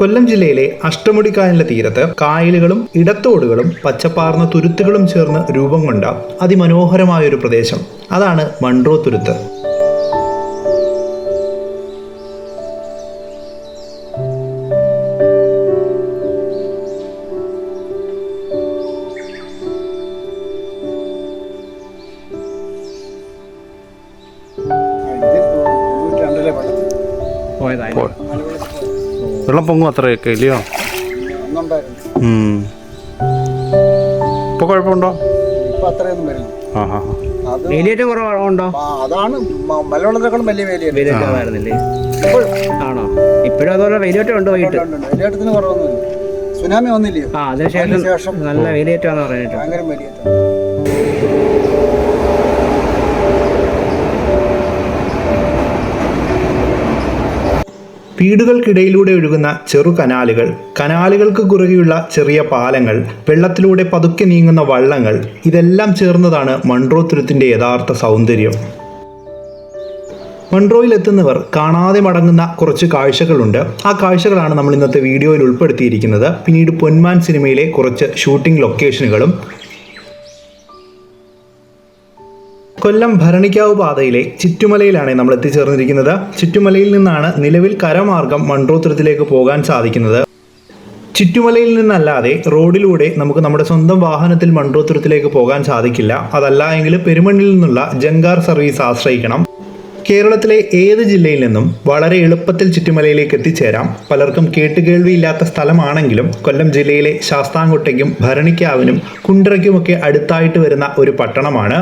കൊല്ലം ജില്ലയിലെ അഷ്ടമുടിക്കായലിന്റെ തീരത്ത് കായലുകളും ഇടത്തോടുകളും പച്ചപ്പാർന്ന തുരുത്തുകളും ചേർന്ന് രൂപം കൊണ്ട അതിമനോഹരമായ ഒരു പ്രദേശം, അതാണ് മൺട്രോ തുരുത്ത്. വെള്ളം പൊങ്ങും അത്രയൊക്കെ ഇല്ലയോ? ഇപ്പൊ കുഴപ്പമുണ്ടോ? വേലിയേറ്റം കുറവുണ്ടോ? അതാണ് മലവെള്ളത്തെക്കാളും വലിയ വേലിയേറ്റമായിരുന്നില്ലേ? ആണോ? ഇപ്പോഴും അതുപോലെ വേലിയേറ്റം ഉണ്ട്. വൈകിട്ട് വേലിയേറ്റത്തിന് കുറവൊന്നുമില്ല. സുനാമി വന്നില്ലയോ? അതിനുശേഷം നല്ല വേലിയേറ്റമാണെന്ന് പറഞ്ഞിട്ട്. ഭയങ്കര വേലിയേറ്റം. വീടുകൾക്കിടയിലൂടെ ഒഴുകുന്ന ചെറു കനാലുകൾ, കനാലുകൾക്ക് കുറുകെയുള്ള ചെറിയ പാലങ്ങൾ, വെള്ളത്തിലൂടെ പതുക്കെ നീങ്ങുന്ന വള്ളങ്ങൾ, ഇതെല്ലാം ചേർന്നതാണ് മൺട്രോ തുരുത്തിൻ്റെ യഥാർത്ഥ സൗന്ദര്യം. മൺട്രോയിലെത്തുന്നവർ കാണാതെ മടങ്ങുന്ന കുറച്ച് കാഴ്ചകളുണ്ട്. ആ കാഴ്ചകളാണ് നമ്മൾ ഇന്നത്തെ വീഡിയോയിൽ ഉൾപ്പെടുത്തിയിരിക്കുന്നത്. പിന്നീട് പൊന്മാൻ സിനിമയിലെ കുറച്ച് ഷൂട്ടിംഗ് ലൊക്കേഷനുകളും. കൊല്ലം ഭരണിക്കാവ് പാതയിലെ ചിറ്റുമലയിലാണ് നമ്മൾ എത്തിച്ചേർന്നിരിക്കുന്നത്. ചിറ്റുമലയിൽ നിന്നാണ് നിലവിൽ കരമാർഗം മൺട്രോ തുരുത്തിലേക്ക് പോകാൻ സാധിക്കുന്നത്. ചിറ്റുമലയിൽ നിന്നല്ലാതെ റോഡിലൂടെ നമുക്ക് നമ്മുടെ സ്വന്തം വാഹനത്തിൽ മൺട്രോ തുരുത്തിലേക്ക് പോകാൻ സാധിക്കില്ല. അതല്ല എങ്കിൽ പെരുമണ്ണിൽ നിന്നുള്ള ജങ്കാർ സർവീസ് ആശ്രയിക്കണം. കേരളത്തിലെ ഏത് ജില്ലയിൽ നിന്നും വളരെ എളുപ്പത്തിൽ ചിറ്റുമലയിലേക്ക് എത്തിച്ചേരാം. പലർക്കും കേട്ടുകേൾവിയില്ലാത്ത സ്ഥലമാണെങ്കിലും കൊല്ലം ജില്ലയിലെ ശാസ്താംകോട്ടയ്ക്കും ഭരണിക്കാവിനും കുണ്ടറയ്ക്കുമൊക്കെ അടുത്തായിട്ട് വരുന്ന ഒരു പട്ടണമാണ്.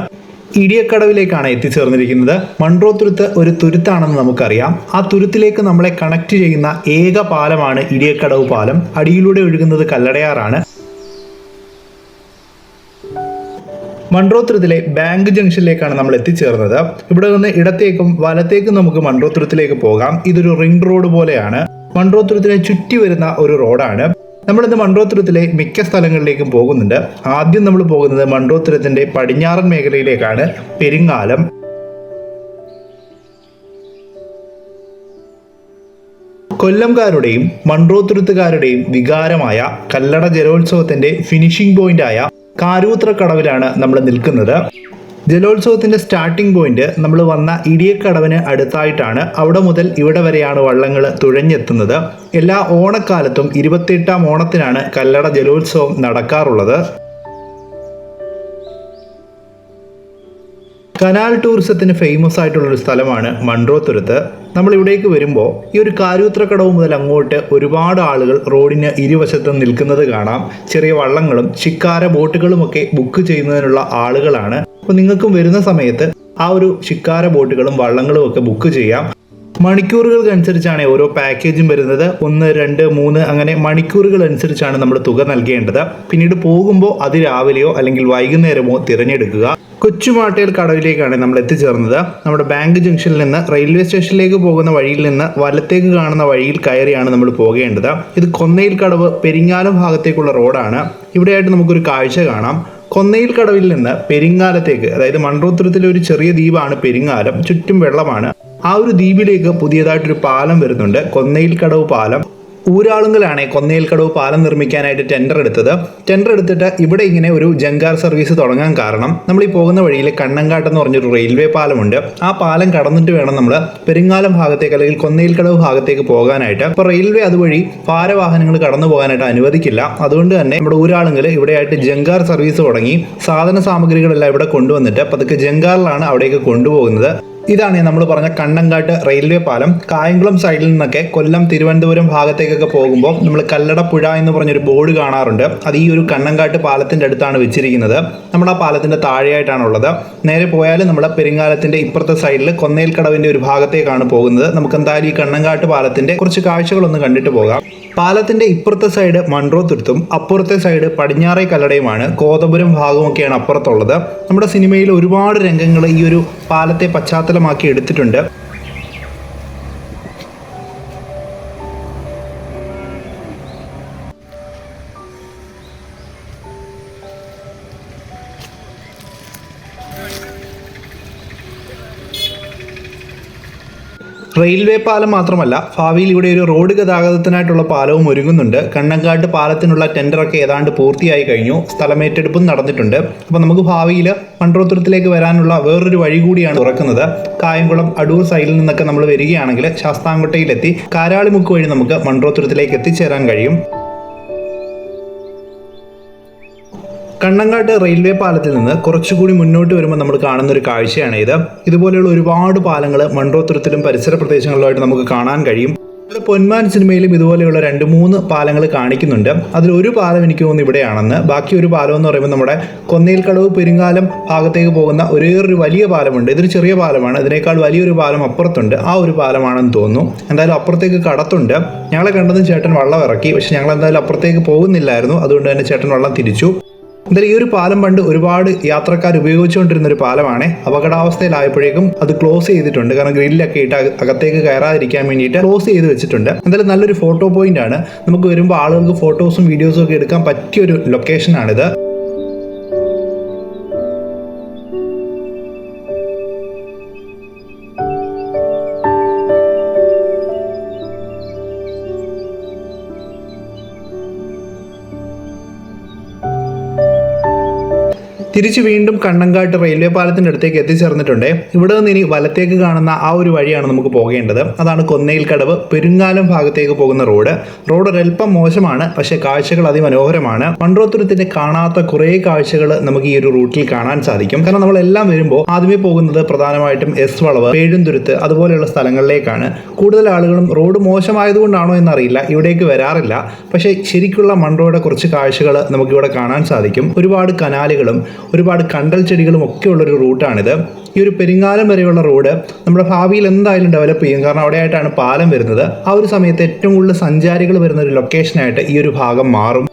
ഇടിയക്കടവിലേക്കാണ് എത്തിച്ചേർന്നിരിക്കുന്നത്. മൺട്രോ തുരുത്ത് ഒരു തുരുത്താണെന്ന് നമുക്കറിയാം. ആ തുരുത്തിലേക്ക് നമ്മളെ കണക്ട് ചെയ്യുന്ന ഏക പാലമാണ് ഇടിയക്കടവ് പാലം. അടിയിലൂടെ ഒഴുകുന്നത് കല്ലടയാറാണ്. മൺട്രോ തുരുത്തിലെ ബാങ്ക് ജംഗ്ഷനിലേക്കാണ് നമ്മൾ എത്തിച്ചേർന്നത്. ഇവിടെ നിന്ന് ഇടത്തേക്കും വലത്തേക്കും നമുക്ക് മൺട്രോ തുരുത്തിലേക്ക് പോകാം. ഇതൊരു റിംഗ് റോഡ് പോലെയാണ്. മൺട്രോ തുരുത്തിനെ ചുറ്റി വരുന്ന ഒരു റോഡാണ്. നമ്മളിന്ന് മൺട്രോ തുരുത്തിലെ മിക്ക സ്ഥലങ്ങളിലേക്കും പോകുന്നുണ്ട്. ആദ്യം നമ്മൾ പോകുന്നത് മൺട്രോ തുരുത്തിന്റെ പടിഞ്ഞാറൻ മേഖലയിലേക്കാണ്, പെരിങ്ങാലം. കൊല്ലംകാരുടെയും മൺട്രോ തുരുത്തുകാരുടെയും വികാരമായ കല്ലട ജലോത്സവത്തിന്റെ ഫിനിഷിംഗ് പോയിന്റായ കാരൂത്രക്കടവിലാണ് നമ്മൾ നിൽക്കുന്നത്. ജലോത്സവത്തിന്റെ സ്റ്റാർട്ടിംഗ് പോയിന്റ് നമ്മൾ വന്ന ഇടിയക്കടവിന് അടുത്തായിട്ടാണ്. അവിടെ മുതൽ ഇവിടെ വരെയാണ് വള്ളങ്ങൾ തുഴഞ്ഞെത്തുന്നത്. എല്ലാ ഓണക്കാലത്തും 28ാം ഓണത്തിനാണ് കല്ലട ജലോത്സവം നടക്കാറുള്ളത്. കനാൽ ടൂറിസത്തിന് ഫേമസ് ആയിട്ടുള്ളൊരു സ്ഥലമാണ് മൺട്രോ തുരുത്ത്. നമ്മൾ ഇവിടേക്ക് വരുമ്പോൾ ഈ ഒരു കാരൂത്രക്കടവ് മുതൽ അങ്ങോട്ട് ഒരുപാട് ആളുകൾ റോഡിന് ഇരുവശത്തും നിൽക്കുന്നത് കാണാം. ചെറിയ വള്ളങ്ങളും ശിക്കാര ബോട്ടുകളുമൊക്കെ ബുക്ക് ചെയ്യുന്നതിനുള്ള ആളുകളാണ്. അപ്പോൾ നിങ്ങൾക്കും വരുന്ന സമയത്ത് ആ ഒരു ശിക്കാര ബോട്ടുകളും വള്ളങ്ങളും ഒക്കെ ബുക്ക് ചെയ്യാം. മണിക്കൂറുകൾക്ക് അനുസരിച്ചാണ് ഓരോ പാക്കേജും വരുന്നത്. 1, 2, 3 അങ്ങനെ മണിക്കൂറുകൾ അനുസരിച്ചാണ് നമ്മൾ തുക നൽകേണ്ടത്. പിന്നീട് പോകുമ്പോൾ അതിരാവിലെയോ അല്ലെങ്കിൽ വൈകുന്നേരമോ തിരഞ്ഞെടുക്കുക. കൊച്ചുമാട്ടേൽ കടവിലേക്കാണ് നമ്മൾ എത്തിച്ചേർന്നത്. നമ്മുടെ ബാങ്ക് ജംഗ്ഷനിൽ നിന്ന് റെയിൽവേ സ്റ്റേഷനിലേക്ക് പോകുന്ന വഴിയിൽ നിന്ന് വലത്തേക്ക് കാണുന്ന വഴിയിൽ കയറിയാണ് നമ്മൾ പോകേണ്ടത്. ഇത് കൊന്നയിൽ കടവ് പെരിങ്ങാലം ഭാഗത്തേക്കുള്ള റോഡാണ്. ഇവിടെയായിട്ട് നമുക്കൊരു കാഴ്ച കാണാം. കൊന്നയിൽ കടവിൽ നിന്ന് പെരിങ്ങാലത്തേക്ക്, അതായത് മൺട്രോ തുരുത്തിലെ ഒരു ചെറിയ ദ്വീപാണ് പെരിങ്ങാലം, ചുറ്റും വെള്ളമാണ്. ആ ഒരു ദ്വീപിലേക്ക് പുതിയതായിട്ടൊരു പാലം വരുന്നുണ്ട്, കൊന്നയിൽ കടവ് പാലം. ഊരാളുങ്കലാണ് കൊന്നയിൽ കടവ് പാലം നിർമ്മിക്കാനായിട്ട് ടെൻഡർ എടുത്തിട്ട് ഇവിടെ ഇങ്ങനെ ഒരു ജങ്കാർ സർവീസ് തുടങ്ങാൻ കാരണം നമ്മൾ ഈ പോകുന്ന വഴിയിൽ കണ്ണങ്കാട്ട് എന്ന് പറഞ്ഞൊരു റെയിൽവേ പാലമുണ്ട്. ആ പാലം കടന്നിട്ട് വേണം നമ്മൾ പെരിങ്ങാലം ഭാഗത്തേക്ക് അല്ലെങ്കിൽ കൊന്നയിൽ കടവ് ഭാഗത്തേക്ക് പോകാനായിട്ട്. അപ്പോൾ റെയിൽവേ അതുവഴി ഭാരവാഹനങ്ങൾ കടന്നു പോകാനായിട്ട് അനുവദിക്കില്ല. അതുകൊണ്ട് തന്നെ നമ്മുടെ ഊരാളുങ്കൽ ഇവിടെയായിട്ട് ജങ്കാർ സർവീസ് തുടങ്ങി സാധന സാമഗ്രികളെല്ലാം ഇവിടെ കൊണ്ടുവന്നിട്ട് പതുക്കെ ജങ്കാറിലാണ് അവിടേക്ക് കൊണ്ടുപോകുന്നത്. ഇതാണ് നമ്മൾ പറഞ്ഞ കണ്ണങ്കാട്ട് റെയിൽവേ പാലം. കായംകുളം സൈഡിൽ നിന്നൊക്കെ കൊല്ലം തിരുവനന്തപുരം ഭാഗത്തേക്കൊക്കെ പോകുമ്പോൾ നമ്മൾ കല്ലടപ്പുഴ എന്ന് പറഞ്ഞൊരു ബോർഡ് കാണാറുണ്ട്. അത് ഈ ഒരു കണ്ണങ്കാട്ട് പാലത്തിൻ്റെ അടുത്താണ് വെച്ചിരിക്കുന്നത്. നമ്മൾ ആ പാലത്തിൻ്റെ താഴെയായിട്ടാണുള്ളത്. നേരെ പോയാൽ നമ്മൾ പെരിങ്ങാലത്തിൻ്റെ ഇപ്പുറത്തെ സൈഡിൽ കൊന്നയിൽ കടവിൻ്റെ ഒരു ഭാഗത്തേക്കാണ് പോകുന്നത്. നമുക്ക് എന്തായാലും ഈ കണ്ണങ്കാട്ട് പാലത്തിൻ്റെ കുറച്ച് കാഴ്ചകളൊന്ന് കണ്ടിട്ട് പോകാം. പാലത്തിൻ്റെ ഇപ്പുറത്തെ സൈഡ് മൺട്രോ തുരുത്തും അപ്പുറത്തെ സൈഡ് പടിഞ്ഞാറേ കല്ലടയുമാണ്. കോതപുരം ഭാഗമൊക്കെയാണ് അപ്പുറത്തുള്ളത്. നമ്മുടെ സിനിമയിൽ ഒരുപാട് രംഗങ്ങൾ ഈ ഒരു പാലത്തെ പശ്ചാത്തലമാക്കി എടുത്തിട്ടുണ്ട്. റെയിൽവേ പാലം മാത്രമല്ല, ഭാവിയിൽ ഇവിടെ ഒരു റോഡ് ഗതാഗതത്തിനായിട്ടുള്ള പാലവും ഒരുങ്ങുന്നുണ്ട്. കണ്ണങ്കാട്ട് പാലത്തിനുള്ള ടെൻഡറൊക്കെ ഏതാണ്ട് പൂർത്തിയായി കഴിഞ്ഞു. സ്ഥലമേറ്റെടുപ്പും നടന്നിട്ടുണ്ട്. അപ്പോൾ നമുക്ക് ഭാവിയിൽ മൺട്രോത്തുരുത്തിലേക്ക് വരാനുള്ള വേറൊരു വഴി കൂടിയാണ് തുറക്കുന്നത്. കായംകുളം അടൂർ സൈഡിൽ നിന്നൊക്കെ നമ്മൾ വരികയാണെങ്കിൽ ശാസ്താംകോട്ടയിലെത്തി കാരാളിമുക്ക് വഴി നമുക്ക് മൺട്രോത്തുരുത്തിലേക്ക് എത്തിച്ചേരാൻ കഴിയും. കണ്ണങ്കാട്ട് റെയിൽവേ പാലത്തിൽ നിന്ന് കുറച്ചുകൂടി മുന്നോട്ട് വരുമ്പോൾ നമ്മൾ കാണുന്ന ഒരു കാഴ്ചയാണ് ഇത്. ഇതുപോലെയുള്ള ഒരുപാട് പാലങ്ങൾ മൺട്രോത്തുരുത്തിലും പരിസര പ്രദേശങ്ങളിലുമായിട്ട് നമുക്ക് കാണാൻ കഴിയും. പൊന്മാൻ സിനിമയിലും ഇതുപോലെയുള്ള 2-3 പാലങ്ങൾ കാണിക്കുന്നുണ്ട്. അതിലൊരു പാലം എനിക്ക് തോന്നുന്നു ഇവിടെയാണെന്ന്. ബാക്കി ഒരു പാലം എന്ന് പറയുമ്പോൾ നമ്മുടെ കൊന്നേൽക്കടവ് പെരുങ്ങാലം ഭാഗത്തേക്ക് പോകുന്ന ഒരേയൊരു വലിയ പാലമുണ്ട്. ഇതൊരു ചെറിയ പാലമാണ്. ഇതിനേക്കാൾ വലിയൊരു പാലം അപ്പുറത്തുണ്ട്. ആ ഒരു പാലമാണെന്ന് തോന്നുന്നു. എന്തായാലും അപ്പുറത്തേക്ക് കടത്തുണ്ട്. ഞങ്ങളെ കണ്ടതും ചേട്ടൻ വള്ളം ഇറക്കി. പക്ഷെ ഞങ്ങൾ എന്തായാലും അപ്പുറത്തേക്ക് പോകുന്നില്ലായിരുന്നു. അതുകൊണ്ട് തന്നെ ചേട്ടൻ വള്ളം തിരിച്ചു. എന്തായാലും ഈ ഒരു പാലം പണ്ട് ഒരുപാട് യാത്രക്കാർ ഉപയോഗിച്ചുകൊണ്ടിരുന്ന ഒരു പാലമാണ്. അപകടാവസ്ഥയിലായപ്പോഴേക്കും അത് ക്ലോസ് ചെയ്തിട്ടുണ്ട്. കാരണം ഗ്രില്ലൊക്കെ ഇട്ട് അകത്തേക്ക് കയറാതിരിക്കാൻ വേണ്ടിയിട്ട് ക്ലോസ് ചെയ്ത് വെച്ചിട്ടുണ്ട്. എന്തായാലും നല്ലൊരു ഫോട്ടോ പോയിന്റ് ആണ്. നമുക്ക് വരുമ്പോൾ ആളുകൾക്ക് ഫോട്ടോസും വീഡിയോസും ഒക്കെ എടുക്കാൻ പറ്റിയൊരു ലൊക്കേഷനാണിത്. തിരിച്ച് വീണ്ടും കണ്ണങ്കാട്ട് റെയിൽവേ പാലത്തിൻ്റെ അടുത്തേക്ക് എത്തിച്ചേർന്നിട്ടുണ്ട്. ഇവിടെ നിന്ന് ഇനി വലത്തേക്ക് കാണുന്ന ആ ഒരു വഴിയാണ് നമുക്ക് പോകേണ്ടത്. അതാണ് കൊന്നേൽക്കടവ് പെരുങ്ങാലം ഭാഗത്തേക്ക് പോകുന്ന റോഡ്. ഒരൽപ്പം മോശമാണ്, പക്ഷേ കാഴ്ചകൾ അതിമനോഹരമാണ്. മൺട്രോത്തുരുത്തിൻ്റെ കാണാത്ത കുറേ കാഴ്ചകൾ നമുക്ക് ഈ ഒരു റൂട്ടിൽ കാണാൻ സാധിക്കും. കാരണം നമ്മളെല്ലാം വരുമ്പോൾ ആദ്യമേ പോകുന്നത് പ്രധാനമായിട്ടും എസ് വളവ്, പേഴുംതുരുത്ത് അതുപോലെയുള്ള സ്ഥലങ്ങളിലേക്കാണ്. കൂടുതൽ ആളുകളും റോഡ് മോശമായതുകൊണ്ടാണോ എന്നറിയില്ല ഇവിടേക്ക് വരാറില്ല. പക്ഷേ ശരിക്കുള്ള മൺട്രോയുടെ കുറച്ച് കാഴ്ചകൾ നമുക്കിവിടെ കാണാൻ സാധിക്കും. ഒരുപാട് കനാലുകളും ഒരുപാട് കണ്ടൽ ചെടികളും ഒക്കെ ഉള്ളൊരു റൂട്ടാണിത്. ഈ ഒരു പെരിങ്ങാലം വരെയുള്ള റോഡ് നമ്മുടെ ഭാവിയിൽ എന്തായാലും ഡെവലപ്പ് ചെയ്യും. കാരണം അവിടെയായിട്ടാണ് പാലം വരുന്നത്. ആ ഒരു സമയത്ത് ഏറ്റവും കൂടുതൽ സഞ്ചാരികൾ വരുന്ന ഒരു ലൊക്കേഷനായിട്ട് ഈ ഒരു ഭാഗം മാറും.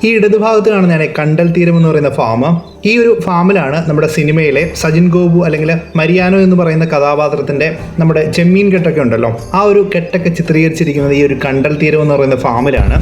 ഈ ഇടതുഭാഗത്ത് കാണുന്നതാണ് കണ്ടൽ തീരം എന്ന് പറയുന്ന ഫാം. ഈ ഒരു ഫാമിലാണ് നമ്മുടെ സിനിമയിലെ സജിൻ ഗോപു അല്ലെങ്കിൽ മരിയാനോ എന്ന് പറയുന്ന കഥാപാത്രത്തിൻ്റെ നമ്മുടെ ചെമ്മീൻ കെട്ടൊക്കെ ഉണ്ടല്ലോ, ആ ഒരു കെട്ടൊക്കെ ചിത്രീകരിച്ചിരിക്കുന്നത് ഈ ഒരു കണ്ടൽ തീരം എന്ന് പറയുന്ന ഫാമിലാണ്.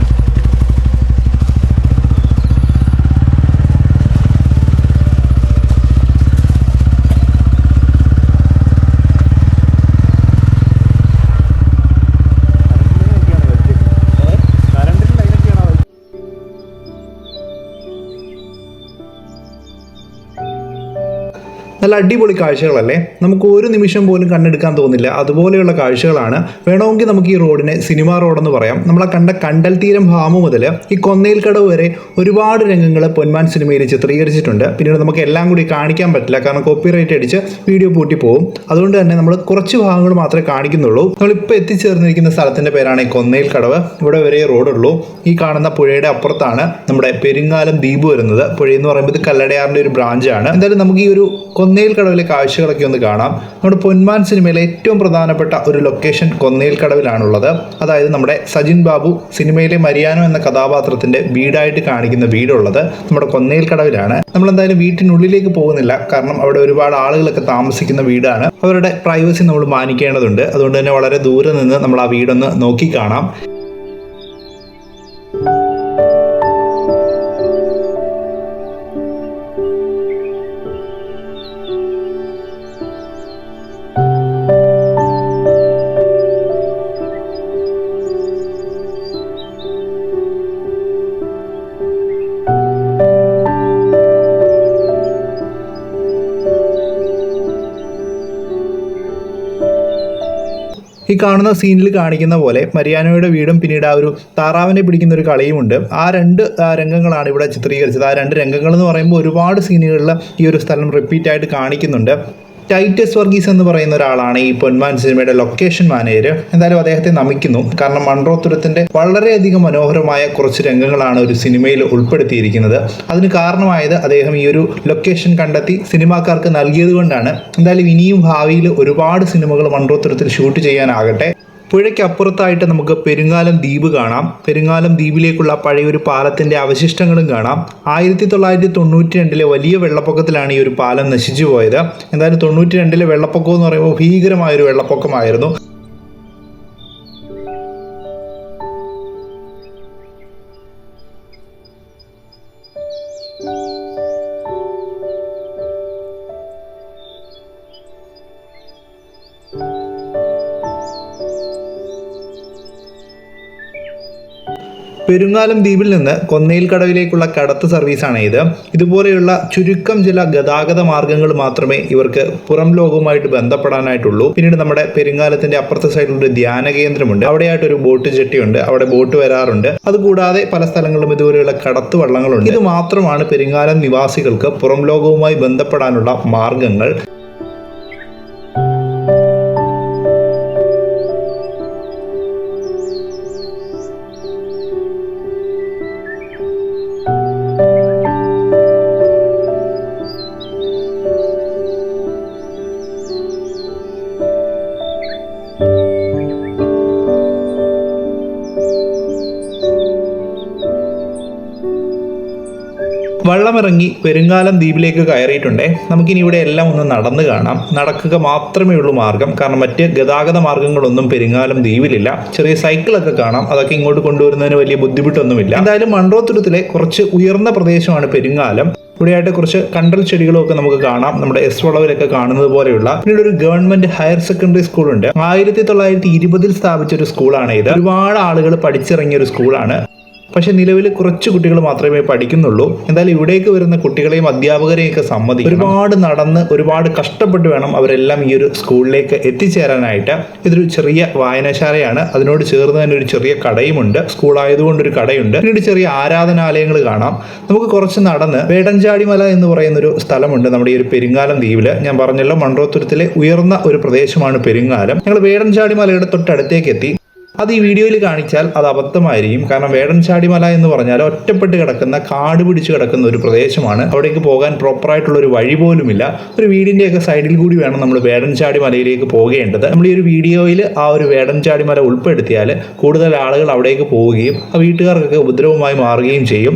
നല്ല അടിപൊളി കാഴ്ചകളല്ലേ? നമുക്ക് ഒരു നിമിഷം പോലും കണ്ണെടുക്കാൻ തോന്നില്ല. അതുപോലെയുള്ള കാഴ്ചകളാണ്. വേണമെങ്കിൽ നമുക്ക് ഈ റോഡിനെ സിനിമാ റോഡെന്ന് പറയാം. നമ്മളെ കണ്ട കണ്ടൽ തീരം ഫാമ് മുതൽ ഈ കൊന്നേൽക്കടവ് വരെ ഒരുപാട് രംഗങ്ങൾ പൊന്മാൻ സിനിമയിൽ ചിത്രീകരിച്ചിട്ടുണ്ട്. പിന്നീട് നമുക്ക് എല്ലാം കൂടി കാണിക്കാൻ പറ്റില്ല, കാരണം കോപ്പിറൈറ്റ് അടിച്ച് വീഡിയോ പൂട്ടി പോകും. അതുകൊണ്ട് തന്നെ നമ്മൾ കുറച്ച് ഭാഗങ്ങൾ മാത്രമേ കാണിക്കുന്നുള്ളൂ. നമ്മളിപ്പോൾ എത്തിച്ചേർന്നിരിക്കുന്ന സ്ഥലത്തിൻ്റെ പേരാണ് ഈ കൊന്നേൽക്കടവ്. ഇവിടെ വരെ റോഡുള്ളൂ. ഈ കാണുന്ന പുഴയുടെ അപ്പുറത്താണ് നമ്മുടെ പെരിങ്ങാലം ദ്വീപ് വരുന്നത്. പുഴയെന്ന് പറയുമ്പോൾ ഇത് കല്ലടയാറിൻ്റെ ഒരു ബ്രാഞ്ചാണ്. എന്തായാലും നമുക്ക് ഈ ഒരു കൊന്നേൽക്കടവിലെ കാഴ്ചകളൊക്കെ ഒന്ന് കാണാം. നമ്മുടെ പൊന്മാൻ സിനിമയിലെ ഏറ്റവും പ്രധാനപ്പെട്ട ഒരു ലൊക്കേഷൻ കൊന്നേൽക്കടവിലാണുള്ളത്. അതായത് നമ്മുടെ സജിൻ ബാബു സിനിമയിലെ മരിയാനോ എന്ന കഥാപാത്രത്തിൻ്റെ വീടായിട്ട് കാണിക്കുന്ന വീടുള്ളത് നമ്മുടെ കൊന്നേൽക്കടവിലാണ്. നമ്മളെന്തായാലും വീട്ടിനുള്ളിലേക്ക് പോകുന്നില്ല, കാരണം അവിടെ ഒരുപാട് ആളുകളൊക്കെ താമസിക്കുന്ന വീടാണ്. അവരുടെ പ്രൈവസി നമ്മൾ മാനിക്കേണ്ടതുണ്ട്. അതുകൊണ്ട് തന്നെ വളരെ ദൂരെ നിന്ന് നമ്മൾ ആ വീടൊന്ന് നോക്കി കാണാം. ഈ കാണുന്ന സീനിൽ കാണിക്കുന്ന പോലെ മരിയാനോയുടെ വീടും പിന്നീട് ആ ഒരു താറാവിനെ പിടിക്കുന്ന ഒരു കളിയുമുണ്ട്. ആ രണ്ട് രംഗങ്ങളാണ് ഇവിടെ ചിത്രീകരിച്ചത്. ആ രണ്ട് രംഗങ്ങൾ എന്ന് പറയുമ്പോൾ ഒരുപാട് സീനുകളിൽ ഈ ഒരു സ്ഥലം റിപ്പീറ്റ് ആയിട്ട് കാണിക്കുന്നുണ്ട്. ടൈറ്റസ് വർഗീസ് എന്ന് പറയുന്ന ഒരാളാണ് ഈ പൊന്മാൻ സിനിമയുടെ ലൊക്കേഷൻ മാനേജർ. എന്തായാലും അദ്ദേഹത്തെ നമിക്കുന്നു. കാരണം മൺട്രോ തുരുത്തിന്റെ വളരെയധികം മനോഹരമായ കുറച്ച് രംഗങ്ങളാണ് ഒരു സിനിമയിൽ ഉൾപ്പെടുത്തിയിരിക്കുന്നത്. അതിന് കാരണമായത് അദ്ദേഹം ഈ ഒരു ലൊക്കേഷൻ കണ്ടെത്തി സിനിമാക്കാർക്ക് നൽകിയത് കൊണ്ടാണ്. എന്തായാലും ഇനിയും ഭാവിയിൽ ഒരുപാട് സിനിമകൾ മൺട്രോ തുരുത്തിൽ ഷൂട്ട് ചെയ്യാനാകട്ടെ. പുഴയ്ക്കപ്പുറത്തായിട്ട് നമുക്ക് പെരുങ്ങാലം ദ്വീപ് കാണാം. പെരുങ്ങാലം ദ്വീപിലേക്കുള്ള പഴയൊരു പാലത്തിൻ്റെ അവശിഷ്ടങ്ങളും കാണാം. 1992 വലിയ വെള്ളപ്പൊക്കത്തിലാണ് ഈ ഒരു പാലം നശിച്ചു പോയത്. എന്തായാലും 92 വെള്ളപ്പൊക്കം എന്ന് പറയുമ്പോൾ ഭീകരമായൊരു വെള്ളപ്പൊക്കമായിരുന്നു. പെരുങ്ങാലം ദ്വീപിൽ നിന്ന് കൊന്നയിൽ കടവിലേക്കുള്ള കടത്ത് സർവീസാണ് ഇത്. ഇതുപോലെയുള്ള ചുരുക്കം ചില ഗതാഗത മാർഗങ്ങൾ മാത്രമേ ഇവർക്ക് പുറം ലോകവുമായിട്ട് ബന്ധപ്പെടാനായിട്ടുള്ളൂ. പിന്നീട് നമ്മുടെ പെരുങ്ങാലത്തിന്റെ അപ്പുറത്തെ സൈഡിലൊരു ധ്യാന കേന്ദ്രമുണ്ട്. അവിടെയായിട്ടൊരു ബോട്ട് ജെട്ടിയുണ്ട്. അവിടെ ബോട്ട് വരാറുണ്ട്. അതുകൂടാതെ പല സ്ഥലങ്ങളിലും ഇതുപോലെയുള്ള കടത്ത് വള്ളങ്ങളുണ്ട്. ഇത് മാത്രമാണ് പെരുങ്ങാലം നിവാസികൾക്ക് പുറം ലോകവുമായി ബന്ധപ്പെടാനുള്ള മാർഗങ്ങൾ. വള്ളമിറങ്ങി പെരുങ്ങാലം ദ്വീപിലേക്ക് കയറിയിട്ടുണ്ടേ. നമുക്കിനി ഇവിടെ എല്ലാം ഒന്ന് നടന്നു കാണാം. നടക്കുക മാത്രമേ ഉള്ളൂ മാർഗം. കാരണം മറ്റ് ഗതാഗത മാർഗങ്ങളൊന്നും പെരുങ്ങാലം ദ്വീപിലില്ല. ചെറിയ സൈക്കിളൊക്കെ കാണാം. അതൊക്കെ ഇങ്ങോട്ട് കൊണ്ടുവരുന്നതിന് വലിയ ബുദ്ധിമുട്ടൊന്നുമില്ല. എന്തായാലും മൺട്രോ തുരുത്തിലെ കുറച്ച് ഉയർന്ന പ്രദേശമാണ് പെരുങ്ങാലം. ഇവിടെയായിട്ട് കുറച്ച് കണ്ടൽ ചെടികളും ഒക്കെ നമുക്ക് കാണാം. നമ്മുടെ എസ് വളവിലൊക്കെ കാണുന്നത് പോലെയുള്ള. പിന്നീട് ഒരു ഗവൺമെന്റ് ഹയർ സെക്കൻഡറി സ്കൂളുണ്ട്. 1920 സ്ഥാപിച്ച ഒരു സ്കൂളാണ് ഇത്. ഒരുപാട് ആളുകൾ പഠിച്ചിറങ്ങിയ ഒരു സ്കൂളാണ്. പക്ഷെ നിലവിൽ കുറച്ച് കുട്ടികൾ മാത്രമേ പഠിക്കുന്നുള്ളൂ. എന്തായാലും ഇവിടേക്ക് വരുന്ന കുട്ടികളെയും അധ്യാപകരെയും ഒക്കെ സമ്മതിക്കും. ഒരുപാട് നടന്ന് ഒരുപാട് കഷ്ടപ്പെട്ട് വേണം അവരെല്ലാം ഈ ഒരു സ്കൂളിലേക്ക് എത്തിച്ചേരാനായിട്ട്. ഇതൊരു ചെറിയ വായനശാലയാണ്. അതിനോട് ചേർന്ന് തന്നെ ഒരു ചെറിയ കടയുമുണ്ട്. സ്കൂളായതുകൊണ്ട് ഒരു കടയുണ്ട്. പിന്നീട് ചെറിയ ആരാധനാലയങ്ങൾ കാണാം. നമുക്ക് കുറച്ച് നടന്ന് വേടൻചാടിമല എന്ന് പറയുന്നൊരു സ്ഥലമുണ്ട് നമ്മുടെ ഈ ഒരു പെരുങ്ങാലം ദ്വീപിൽ. ഞാൻ പറഞ്ഞല്ലോ മൺട്രോ തുരുത്തിലെ ഉയർന്ന ഒരു പ്രദേശമാണ് പെരുങ്ങാലം. ഞങ്ങൾ വേടൻചാടിമലയുടെ തൊട്ടടുത്തേക്ക് എത്തി. അത് ഈ വീഡിയോയിൽ കാണിച്ചാൽ അത് അബദ്ധമായിരിക്കും. കാരണം വേടൻചാടിമല എന്ന് പറഞ്ഞാൽ ഒറ്റപ്പെട്ട് കിടക്കുന്ന കാട് പിടിച്ച് കിടക്കുന്ന ഒരു പ്രദേശമാണ്. അവിടേക്ക് പോകാൻ പ്രോപ്പറായിട്ടുള്ള ഒരു വഴി പോലുമില്ല. ഒരു വീടിൻ്റെയൊക്കെ സൈഡിൽ കൂടി വേണം നമ്മൾ വേടൻചാടിമലയിലേക്ക് പോകേണ്ടത്. നമ്മൾ ഈ ഒരു വീഡിയോയിൽ ആ ഒരു വേടൻചാടിമല ഉൾപ്പെടുത്തിയാൽ കൂടുതൽ ആളുകൾ അവിടേക്ക് പോവുകയും ആ വീട്ടുകാർക്കൊക്കെ ഉപദ്രവമായി മാറുകയും ചെയ്യും.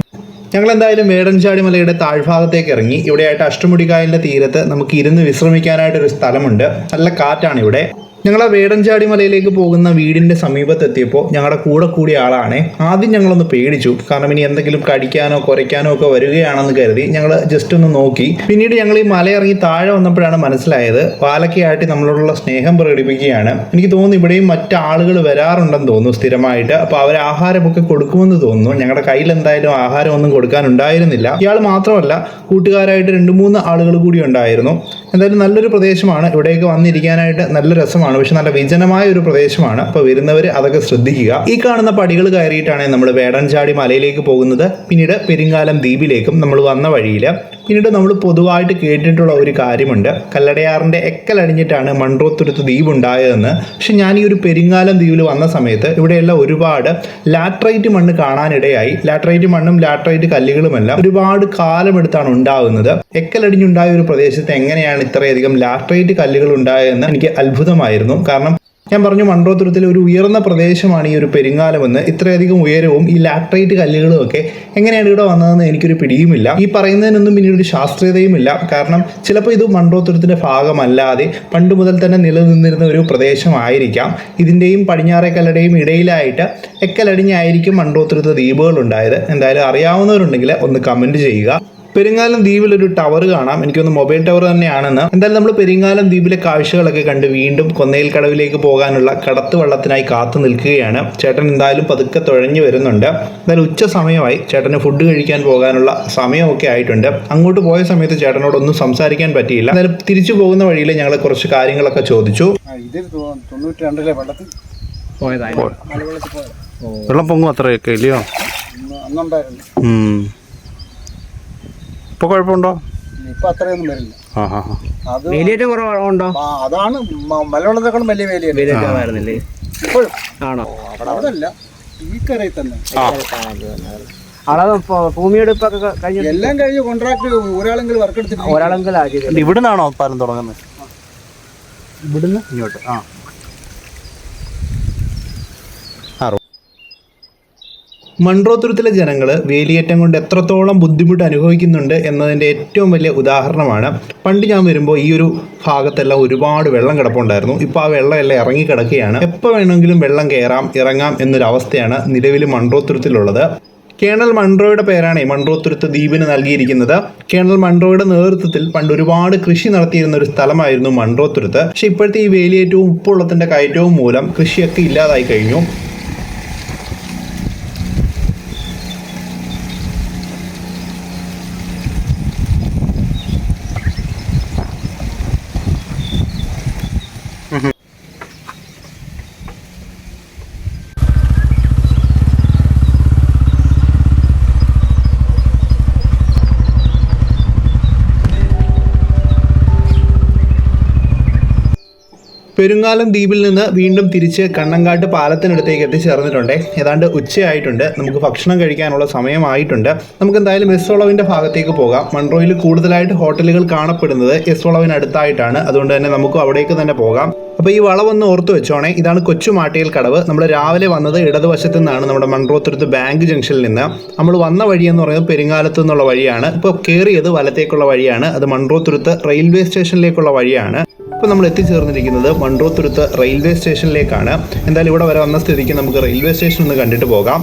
ഞങ്ങൾ എന്തായാലും വേടൻചാടിമലയുടെ താഴ്ഭാഗത്തേക്ക് ഇറങ്ങി. ഇവിടെയായിട്ട് അഷ്ടമുടിക്കായലിൻ്റെ തീരത്ത് നമുക്ക് ഇരുന്ന് വിശ്രമിക്കാനായിട്ടൊരു സ്ഥലമുണ്ട്. നല്ല കാറ്റാണ് ഇവിടെ. ഞങ്ങൾ ആ വേടൻചാടിമലയിലേക്ക് പോകുന്ന വീടിൻ്റെ സമീപത്തെത്തിയപ്പോൾ ഞങ്ങളുടെ കൂടെ കൂടിയ ആളാണ്. ആദ്യം ഞങ്ങളൊന്ന് പേടിച്ചു. കാരണം ഇനി എന്തെങ്കിലും കടിക്കാനോ കുരയ്ക്കാനോ ഒക്കെ വരികയാണെന്ന് കരുതി ഞങ്ങൾ ജസ്റ്റ് ഒന്ന് നോക്കി. പിന്നീട് ഞങ്ങൾ ഈ മലയിറങ്ങി താഴെ വന്നപ്പോഴാണ് മനസ്സിലായത് പാലക്കയായിട്ട് നമ്മളോടുള്ള സ്നേഹം പ്രകടിപ്പിക്കുകയാണ്. എനിക്ക് തോന്നുന്നു ഇവിടെയും മറ്റ് ആളുകൾ വരാറുണ്ടെന്ന് തോന്നുന്നു സ്ഥിരമായിട്ട്. അപ്പോൾ അവർ ആഹാരമൊക്കെ കൊടുക്കുമെന്ന് തോന്നുന്നു. ഞങ്ങളുടെ കയ്യിൽ എന്തായാലും ആഹാരമൊന്നും കൊടുക്കാനുണ്ടായിരുന്നില്ല. ഇയാൾ മാത്രമല്ല, കൂട്ടുകാരായിട്ട് 2-3 ആളുകൾ കൂടി ഉണ്ടായിരുന്നു. എന്തായാലും നല്ലൊരു പ്രദേശമാണ്. ഇവിടേക്ക് വന്നിരിക്കാനായിട്ട് നല്ല രസമാണ്. പക്ഷെ നല്ല വിജനമായ ഒരു പ്രദേശമാണ്. അപ്പോൾ വരുന്നവർ അതൊക്കെ ശ്രദ്ധിക്കുക. ഈ കാണുന്ന പടികൾ കയറിയിട്ടാണ് നമ്മൾ വേടൻചാടി മലയിലേക്ക് പോകുന്നത്. പിന്നീട് പെരുങ്ങാലം ദ്വീപിലേക്കും നമ്മൾ വന്ന വഴിയിൽ. പിന്നീട് നമ്മൾ പൊതുവായിട്ട് കേട്ടിട്ടുള്ള ഒരു കാര്യമുണ്ട്. കല്ലടയാറിൻ്റെ എക്കലടിഞ്ഞിട്ടാണ് മൺട്രോ തുരുത്ത് ദ്വീപ് ഉണ്ടായതെന്ന്. പക്ഷെ ഞാൻ ഈ ഒരു പെരുങ്ങാലം ദ്വീപിൽ വന്ന സമയത്ത് ഇവിടെയെല്ലാം ഒരുപാട് ലാറ്ററൈറ്റ് മണ്ണ് കാണാനിടയായി. ലാറ്ററൈറ്റ് മണ്ണും ലാറ്ററൈറ്റ് കല്ലുകളുമെല്ലാം ഒരുപാട് കാലമെടുത്താണ് ഉണ്ടാകുന്നത്. എക്കലടിഞ്ഞുണ്ടായ ഒരു പ്രദേശത്ത് എങ്ങനെയാണ് ഇത്രയധികം ലാറ്ററൈറ്റ് കല്ലുകൾ ഉണ്ടായതെന്ന് എനിക്ക് അത്ഭുതമായിരുന്നു. കാരണം ഞാൻ പറഞ്ഞു മൺട്രോ തുരുത്തിലെ ഒരു ഉയർന്ന പ്രദേശമാണ് ഈ ഒരു പെരുങ്ങാലമെന്ന്. ഇത്രയധികം ഉയരവും ഈ ലാറ്ററൈറ്റ് കല്ലുകളും ഒക്കെ എങ്ങനെയാണ് ഇവിടെ വന്നതെന്ന് എനിക്കൊരു പിടിയുമില്ല. ഈ പറയുന്നതിനൊന്നും പിന്നീട് ഒരു ശാസ്ത്രീയതയുമില്ല. കാരണം ചിലപ്പോൾ ഇത് മൺട്രോ തുരുത്തിൻ്റെ ഭാഗമല്ലാതെ പണ്ട് മുതൽ തന്നെ നിലനിന്നിരുന്ന ഒരു പ്രദേശമായിരിക്കാം. ഇതിൻ്റെയും പടിഞ്ഞാറേക്കല്ലയുടെയും ഇടയിലായിട്ട് എക്കലടിഞ്ഞായിരിക്കും മൺട്രോ തുരുത്ത് ദ്വീപുകൾ ഉണ്ടായത്. എന്തായാലും അറിയാവുന്നവരുണ്ടെങ്കിൽ ഒന്ന് കമൻറ്റ് ചെയ്യുക. പെരുങ്ങാലം ദ്വീപിലൊരു ടവർ കാണാം. എനിക്കൊന്ന് മൊബൈൽ ടവർ തന്നെയാണെന്ന്. എന്തായാലും നമ്മൾ പെരുങ്ങാലം ദ്വീപിലെ കാഴ്ചകളൊക്കെ കണ്ട് വീണ്ടും കൊന്നയിൽ കടവിലേക്ക് പോകാനുള്ള കടത്ത് വള്ളത്തിനായി കാത്തു നിൽക്കുകയാണ്. ചേട്ടൻ എന്തായാലും പതുക്കെ തുഴഞ്ഞു വരുന്നുണ്ട്. എന്തായാലും ഉച്ച സമയമായി. ചേട്ടന് ഫുഡ് കഴിക്കാൻ പോകാനുള്ള സമയമൊക്കെ ആയിട്ടുണ്ട്. അങ്ങോട്ട് പോയ സമയത്ത് ചേട്ടനോടൊന്നും സംസാരിക്കാൻ പറ്റിയില്ല. എന്തായാലും തിരിച്ചു പോകുന്ന വഴിയിൽ ഞങ്ങൾ കുറച്ച് കാര്യങ്ങളൊക്കെ ചോദിച്ചു. ഇതിൽ 92 വെള്ളത്തിൽ പോയതായി മലവെള്ളത്തിൽ പോയത്. വെള്ളം പൊങ്ങും അത്രയൊക്കെ ഇല്ലയോ? അന്നുണ്ടായിരുന്നു. ഇപ്പോൾ കുഴപ്പമുണ്ടോ? ഇപ്പം അത്രയൊന്നും വരില്ല. ആ ആ ആ. അത് വേലിയേറ്റം കുറവുണ്ടോ? അതാണ് മലവെള്ളത്തെക്കാളും വലിയ വേലിയാണ് വേലിയേറ്റമായിരുന്നില്ലേ? ഇപ്പോഴും. ആണോ? അതല്ല ഈ കരയിൽ തന്നെ അളവ് ഭൂമിയെടുപ്പൊക്കെ കഴിഞ്ഞ എല്ലാം കഴിഞ്ഞ് കോൺട്രാക്ട് ഒരാളെങ്കിലും വർക്ക് എടുത്തിട്ട് ഒരാളെങ്കിലും ആക്കി. ഇവിടെ നിന്നാണോ പാലം തുടങ്ങുന്നത്? ഇവിടുന്ന് ഇങ്ങോട്ട് ആ മൺട്രോത്തുരുത്തിലെ ജനങ്ങൾ വേലിയേറ്റം കൊണ്ട് എത്രത്തോളം ബുദ്ധിമുട്ട് അനുഭവിക്കുന്നുണ്ട് എന്നതിൻ്റെ ഏറ്റവും വലിയ ഉദാഹരണമാണ്. പണ്ട് ഞാൻ വരുമ്പോൾ ഈ ഒരു ഭാഗത്തെല്ലാം ഒരുപാട് വെള്ളം കിടപ്പുണ്ടായിരുന്നു. ഇപ്പോൾ ആ വെള്ളം എല്ലാം ഇറങ്ങിക്കിടക്കുകയാണ്. എപ്പോൾ വേണമെങ്കിലും വെള്ളം കയറാം ഇറങ്ങാം എന്നൊരവസ്ഥയാണ് നിലവിൽ മൺട്രോത്തുരുത്തിലുള്ളത്. കേണൽ മൺട്രോയുടെ പേരാണ് മൺട്രോത്തുരുത്ത് ദ്വീപിന് നൽകിയിരിക്കുന്നത്. കേണൽ മൺട്രോയുടെ നേതൃത്വത്തിൽ പണ്ട് ഒരുപാട് കൃഷി നടത്തിയിരുന്ന ഒരു സ്ഥലമായിരുന്നു മൺട്രോത്തുരുത്ത്. പക്ഷേ ഇപ്പോഴത്തെ ഈ വേലിയേറ്റവും ഉപ്പുവെള്ളത്തിൻ്റെ കയറ്റവും മൂലം കൃഷിയൊക്കെ ഇല്ലാതായി കഴിഞ്ഞു. പെരുങ്ങാലം ദ്വീപിൽ നിന്ന് വീണ്ടും തിരിച്ച് കണ്ണങ്കാട്ട് പാലത്തിനടുത്തേക്ക് എത്തിച്ചേർന്നിട്ടുണ്ട്. ഏതാണ്ട് ഉച്ചയായിട്ടുണ്ട്. നമുക്ക് ഭക്ഷണം കഴിക്കാനുള്ള സമയമായിട്ടുണ്ട്. നമുക്ക് എന്തായാലും എസ് വളവിൻ്റെ ഭാഗത്തേക്ക് പോകാം. മൺട്രോയിൽ കൂടുതലായിട്ട് ഹോട്ടലുകൾ കാണപ്പെടുന്നത് എസ് വളവിനടുത്തായിട്ടാണ്. അതുകൊണ്ട് തന്നെ നമുക്ക് അവിടേക്ക് തന്നെ പോകാം. അപ്പോൾ ഈ വളവൊന്ന് ഓർത്ത് വെച്ചോണേ. ഇതാണ് കൊച്ചുമാട്ടിയൽ കടവ്. നമ്മൾ രാവിലെ വന്നത് ഇടതുവശത്തു നിന്നാണ്, നമ്മുടെ മൺട്രോത്തുരുത്ത് ബാങ്ക് ജംഗ്ഷനിൽ നിന്ന്. നമ്മൾ വന്ന വഴി എന്ന് പറയുന്നത് പെരുങ്ങാലത്തു നിന്നുള്ള വഴിയാണ്. ഇപ്പോൾ കയറിയത് വലത്തേക്കുള്ള വഴിയാണ്. അത് മൺട്രോത്തുരുത്ത് റെയിൽവേ സ്റ്റേഷനിലേക്കുള്ള വഴിയാണ്. ഇപ്പോൾ നമ്മൾ എത്തിച്ചേർന്നിരിക്കുന്നത് മൺട്രോത്തുരുത്ത് റെയിൽവേ സ്റ്റേഷനിലേക്കാണ്. എന്തായാലും ഇവിടെ വരെ വന്ന സ്ഥിതിക്ക് നമുക്ക് റെയിൽവേ സ്റ്റേഷൻ ഒന്ന് കണ്ടിട്ട് പോകാം.